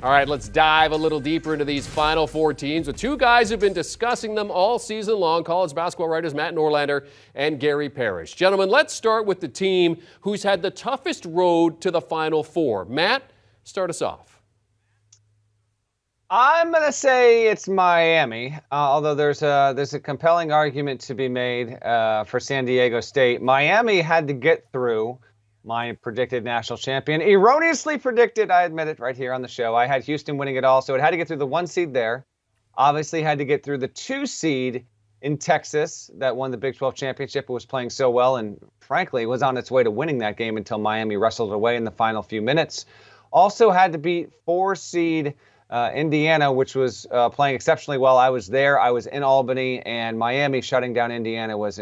All right, let's dive a little deeper into these Final Four teams with two guys who've been discussing them all season long, college basketball writers Matt Norlander and Gary Parrish. Gentlemen, let's start with the team who's had the toughest road to the Final Four. Matt, start us off. I'm going to say it's Miami, although there's a compelling argument to be made for San Diego State. Miami had to get through my predicted national champion. Erroneously predicted, I admit it right here on the show. I had Houston winning it all, so it had to get through the 1 seed there. Obviously had to get through the 2 seed in Texas that won the Big 12 championship and was playing so well and, frankly, was on its way to winning that game until Miami wrestled away in the final few minutes. Also had to beat 4 seed Indiana, which was playing exceptionally well. I was there. I was in Albany, and Miami shutting down Indiana was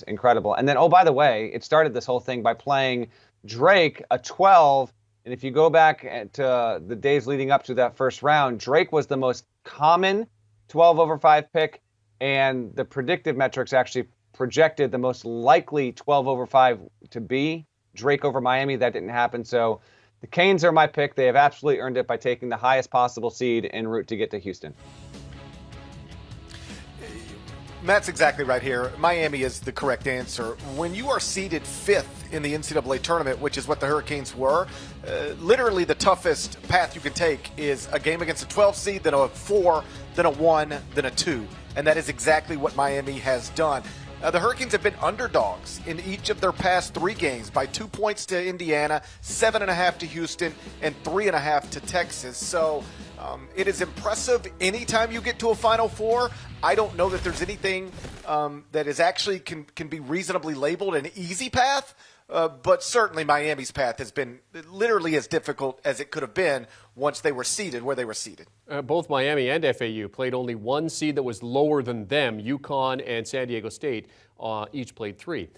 incredible. And then, oh, by the way, it started this whole thing by playing Drake, a 12. And if you go back to the days leading up to that first round, Drake was the most common 12/5 pick, and the predictive metrics actually projected the most likely 12/5 to be Drake over Miami. That didn't happen. So the Canes are my pick. They have absolutely earned it by taking the highest possible seed en route to get to Houston. Matt's exactly right here. Miami is the correct answer. When you are seeded 5th in the NCAA tournament, which is what the Hurricanes were, literally the toughest path you can take is a game against a 12 seed, then a 4, then a 1, then a 2. And that is exactly what Miami has done. The Hurricanes have been underdogs in each of their past 3 games by 2 points to Indiana, 7.5 to Houston, and 3.5 to Texas. So it is impressive anytime you get to a Final Four. I don't know that there's anything that is actually can be reasonably labeled an easy path. But certainly Miami's path has been literally as difficult as it could have been once they were seeded where they were seeded. Both Miami and FAU played only 1 seed that was lower than them. UConn and San Diego State each played 3.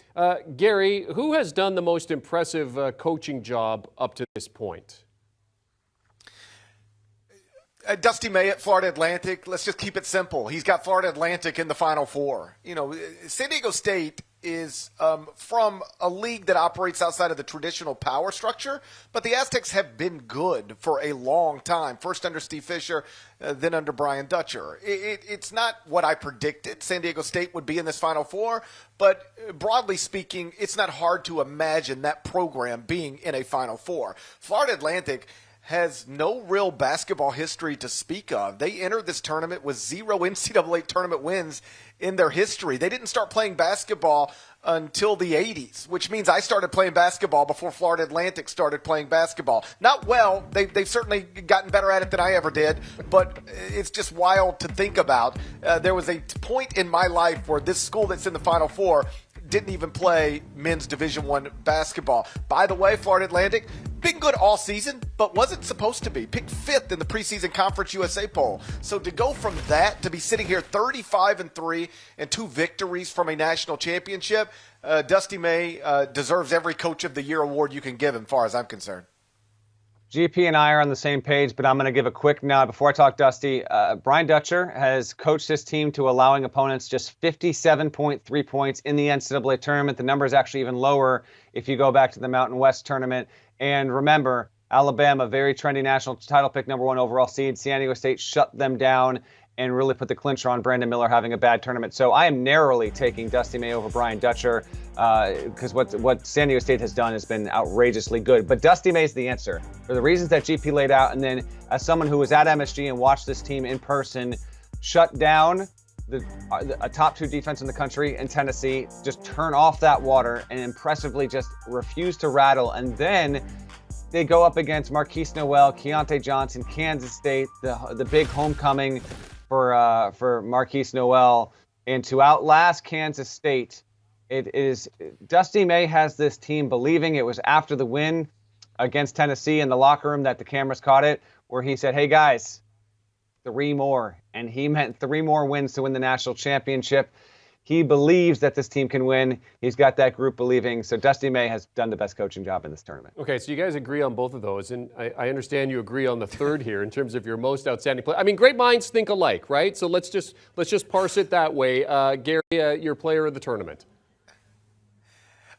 Gary, who has done the most impressive coaching job up to this point? Dusty May at Florida Atlantic. Let's just keep it simple. He's got Florida Atlantic in the Final Four. You know, San Diego State is from a league that operates outside of the traditional power structure, but the Aztecs have been good for a long time. First under Steve Fisher, then under Brian Dutcher. It's not what I predicted San Diego State would be in this Final Four, but broadly speaking, it's not hard to imagine that program being in a Final Four. Florida Atlantic has no real basketball history to speak of. They entered this tournament with 0 NCAA tournament wins in their history. They didn't start playing basketball until the 80s, which means I started playing basketball before Florida Atlantic started playing basketball. Not well. They've certainly gotten better at it than I ever did, but it's just wild to think about. There was a point in my life where this school that's in the Final Four didn't even play men's Division I basketball. By the way, Florida Atlantic, been good all season, but wasn't supposed to be. Picked 5th in the preseason Conference USA poll. So to go from that to be sitting here 35-3 and 2 victories from a national championship, Dusty May deserves every Coach of the Year award you can give him, as far as I'm concerned. GP and I are on the same page, but I'm going to give a quick nod before I talk Dusty. Brian Dutcher has coached his team to allowing opponents just 57.3 points in the NCAA tournament. The number is actually even lower if you go back to the Mountain West tournament. And remember, Alabama, very trendy national title pick, number 1 overall seed. San Diego State shut them down and really put the clincher on Brandon Miller having a bad tournament. So I am narrowly taking Dusty May over Brian Dutcher because what San Diego State has done has been outrageously good. But Dusty May is the answer for the reasons that GP laid out. And then as someone who was at MSG and watched this team in person shut down a top 2 defense in the country in Tennessee, just turn off that water and impressively just refuse to rattle. And then they go up against Marquise Noel, Keontae Johnson, Kansas State, the big homecoming for Marquise Noel, and to outlast Kansas State. It is Dusty May has this team believing. It was after the win against Tennessee in the locker room that the cameras caught it, where he said, "Hey guys, 3 more," and he meant 3 more wins to win the national championship. He believes that this team can win. He's got that group believing. So Dusty May has done the best coaching job in this tournament. Okay, so you guys agree on both of those, and I understand you agree on the third here in terms of your most outstanding play. I mean, great minds think alike, right? So let's just parse it that way. Gary, your player of the tournament.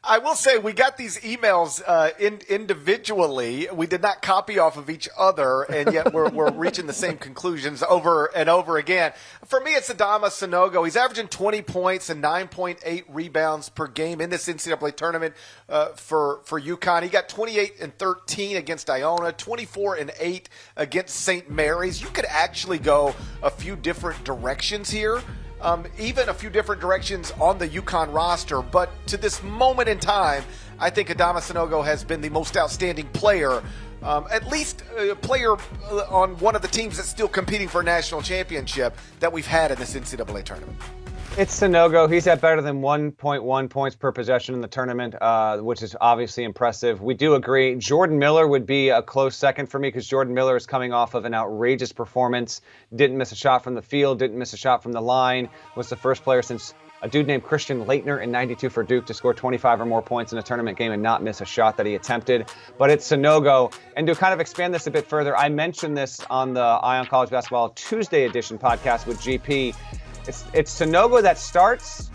I will say we got these emails individually. We did not copy off of each other, and yet we're reaching the same conclusions over and over again. For me, it's Adama Sanogo. He's averaging 20 points and 9.8 rebounds per game in this NCAA tournament for UConn. He got 28 and 13 against Iona, 24 and 8 against St. Mary's. You could actually go a few different directions here. Even a few different directions on the UConn roster, but to this moment in time, I think Adama Sanogo has been the most outstanding player, at least a player on one of the teams that's still competing for a national championship that we've had in this NCAA tournament. It's Sanogo. He's at better than 1.1 points per possession in the tournament, which is obviously impressive. We do agree. Jordan Miller would be a close second for me because Jordan Miller is coming off of an outrageous performance. Didn't miss a shot from the field, didn't miss a shot from the line. Was the first player since a dude named Christian Laettner in 92 for Duke to score 25 or more points in a tournament game and not miss a shot that he attempted. But it's Sanogo. And to kind of expand this a bit further, I mentioned this on the Eye on College Basketball Tuesday edition podcast with GP. It's Sanogo that starts,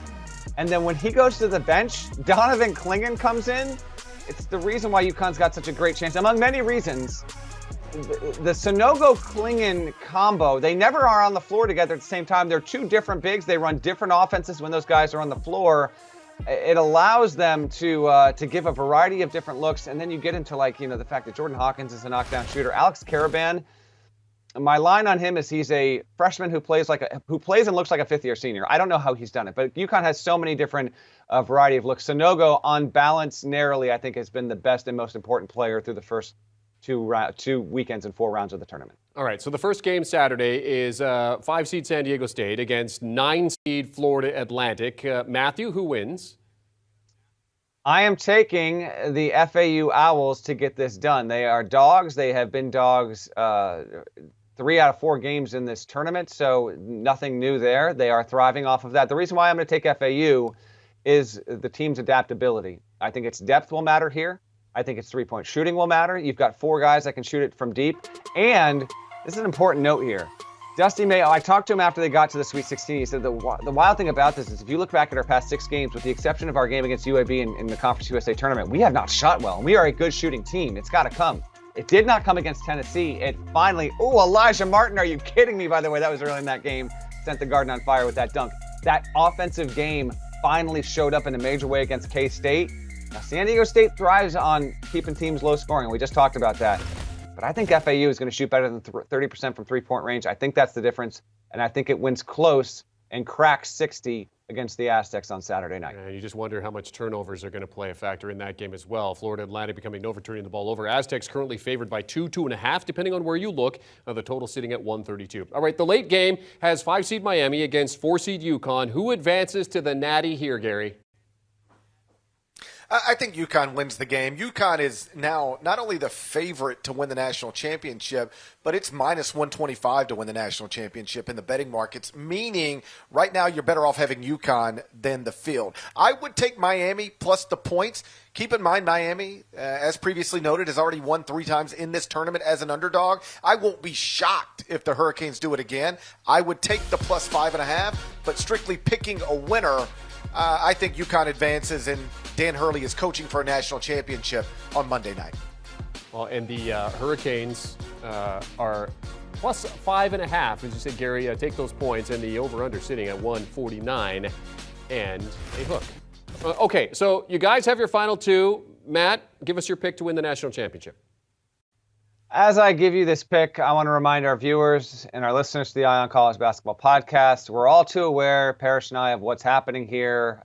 and then when he goes to the bench, Donovan Clingan comes in. It's the reason why UConn's got such a great chance. Among many reasons, the Sanogo-Clingan combo, they never are on the floor together at the same time. They're two different bigs. They run different offenses when those guys are on the floor. It allows them to give a variety of different looks, and then you get into the fact that Jordan Hawkins is a knockdown shooter. Alex Caravan, my line on him is he's a freshman who plays and looks like a fifth-year senior. I don't know how he's done it, but UConn has so many different variety of looks. Sanogo, on balance, narrowly, I think has been the best and most important player through the first two weekends and 4 rounds of the tournament. All right, so the first game Saturday is 5-seed San Diego State against 9-seed Florida Atlantic. Matthew, who wins? I am taking the FAU Owls to get this done. They are dogs. They have been dogs 3 out of 4 games in this tournament, so nothing new there. They are thriving off of that. The reason why I'm going to take FAU is the team's adaptability. I think its depth will matter here. I think its three-point shooting will matter. You've got 4 guys that can shoot it from deep. And this is an important note here. Dusty Mayo, I talked to him after they got to the Sweet 16. He said the wild thing about this is if you look back at our past 6 games, with the exception of our game against UAB in the Conference USA tournament, we have not shot well. We are a good shooting team. It's got to come. It did not come against Tennessee. It finally, Elijah Martin, are you kidding me? By the way, that was early in that game. Sent the Garden on fire with that dunk. That offensive game finally showed up in a major way against K-State. Now, San Diego State thrives on keeping teams low scoring. We just talked about that. But I think FAU is going to shoot better than 30% from three-point range. I think that's the difference. And I think it wins close and cracks 60 against the Aztecs on Saturday night. And you just wonder how much turnovers are going to play a factor in that game as well. Florida Atlantic becoming known for turning the ball over. Aztecs currently favored by 2.5, depending on where you look. The total sitting at 132. All right, the late game has 5-seed Miami against 4-seed UConn. Who advances to the Natty here, Gary? I think UConn wins the game. UConn is now not only the favorite to win the national championship, but it's minus 125 to win the national championship in the betting markets, meaning right now you're better off having UConn than the field. I would take Miami plus the points. Keep in mind, Miami, as previously noted, has already won 3 times in this tournament as an underdog. I won't be shocked if the Hurricanes do it again. I would take the plus 5.5, but strictly picking a winner, I think UConn advances, and Dan Hurley is coaching for a national championship on Monday night. Well, and the Hurricanes are plus 5.5. As you said, Gary, take those points, and the over-under sitting at 149 and a hook. Okay, so you guys have your final 2. Matt, give us your pick to win the national championship. As I give you this pick, I want to remind our viewers and our listeners to the Eye on College Basketball podcast, we're all too aware, Parrish and I, of what's happening here.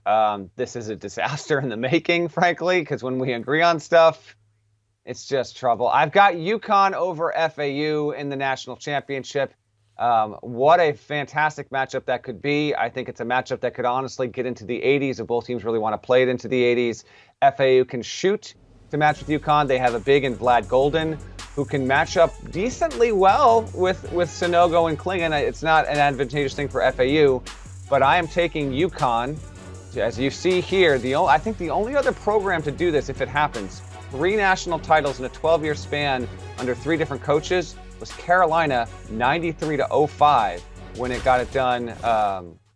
This is a disaster in the making, frankly, because when we agree on stuff, it's just trouble. I've got UConn over FAU in the national championship. What a fantastic matchup that could be. I think it's a matchup that could honestly get into the 80s if both teams really want to play it into the 80s. FAU can shoot to match with UConn. They have a big in Vlad Golden, who can match up decently well with Sanogo and Clingan. It's not an advantageous thing for FAU, but I am taking UConn. As you see here, I think the only other program to do this, if it happens, 3 national titles in a 12-year span under 3 different coaches, was Carolina 93-05 when it got it done.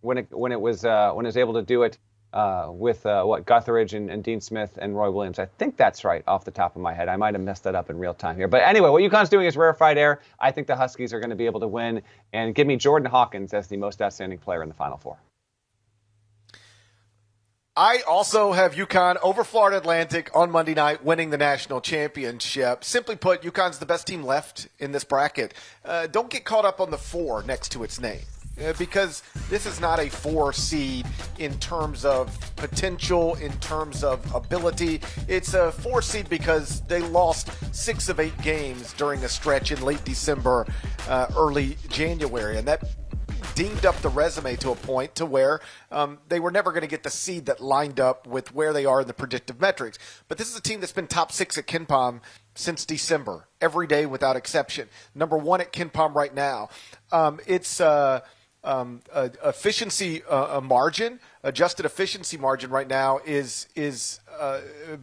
When it was able to do it with Guthridge and Dean Smith and Roy Williams. I think that's right off the top of my head. I might have messed that up in real time here. But anyway, what UConn's doing is rarefied air. I think the Huskies are going to be able to win. And give me Jordan Hawkins as the most outstanding player in the Final Four. I also have UConn over Florida Atlantic on Monday night, winning the national championship. Simply put, UConn's the best team left in this bracket. Don't get caught up on the 4 next to its name, because this is not a 4 seed in terms of potential, in terms of ability. It's a 4 seed because they lost 6 of 8 games during a stretch in late December, early January, and that dinged up the resume to a point to where they were never going to get the seed that lined up with where they are in the predictive metrics. But this is a team that's been top 6 at KenPom since December, every day without exception. Number 1 at KenPom right now. It's efficiency margin, adjusted efficiency margin right now is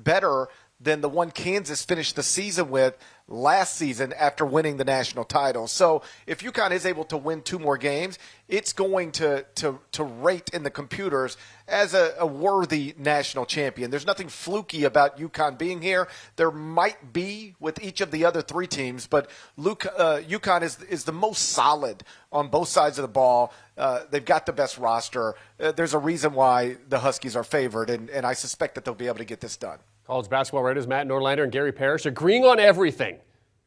better than the one Kansas finished the season with last season after winning the national title. So if UConn is able to win 2 more games, it's going to rate in the computers as a worthy national champion. There's nothing fluky about UConn being here. There might be with each of the other 3 teams, but UConn is the most solid on both sides of the ball. They've got the best roster. There's a reason why the Huskies are favored, and I suspect that they'll be able to get this done. College basketball writers Matt Norlander and Gary Parrish agreeing on everything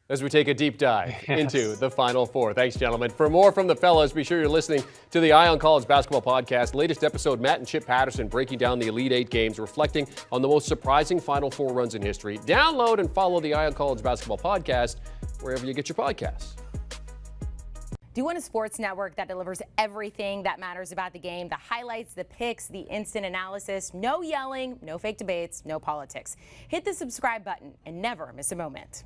as we take a deep dive into the Final Four. Thanks, gentlemen. For more from the fellas, be sure you're listening to the Eye on College Basketball podcast. Latest episode, Matt and Chip Patterson breaking down the Elite 8 games, reflecting on the most surprising Final Four runs in history. Download and follow the Eye on College Basketball podcast wherever you get your podcasts. Do you want a sports network that delivers everything that matters about the game? The highlights, the picks, the instant analysis, no yelling, no fake debates, no politics. Hit the subscribe button and never miss a moment.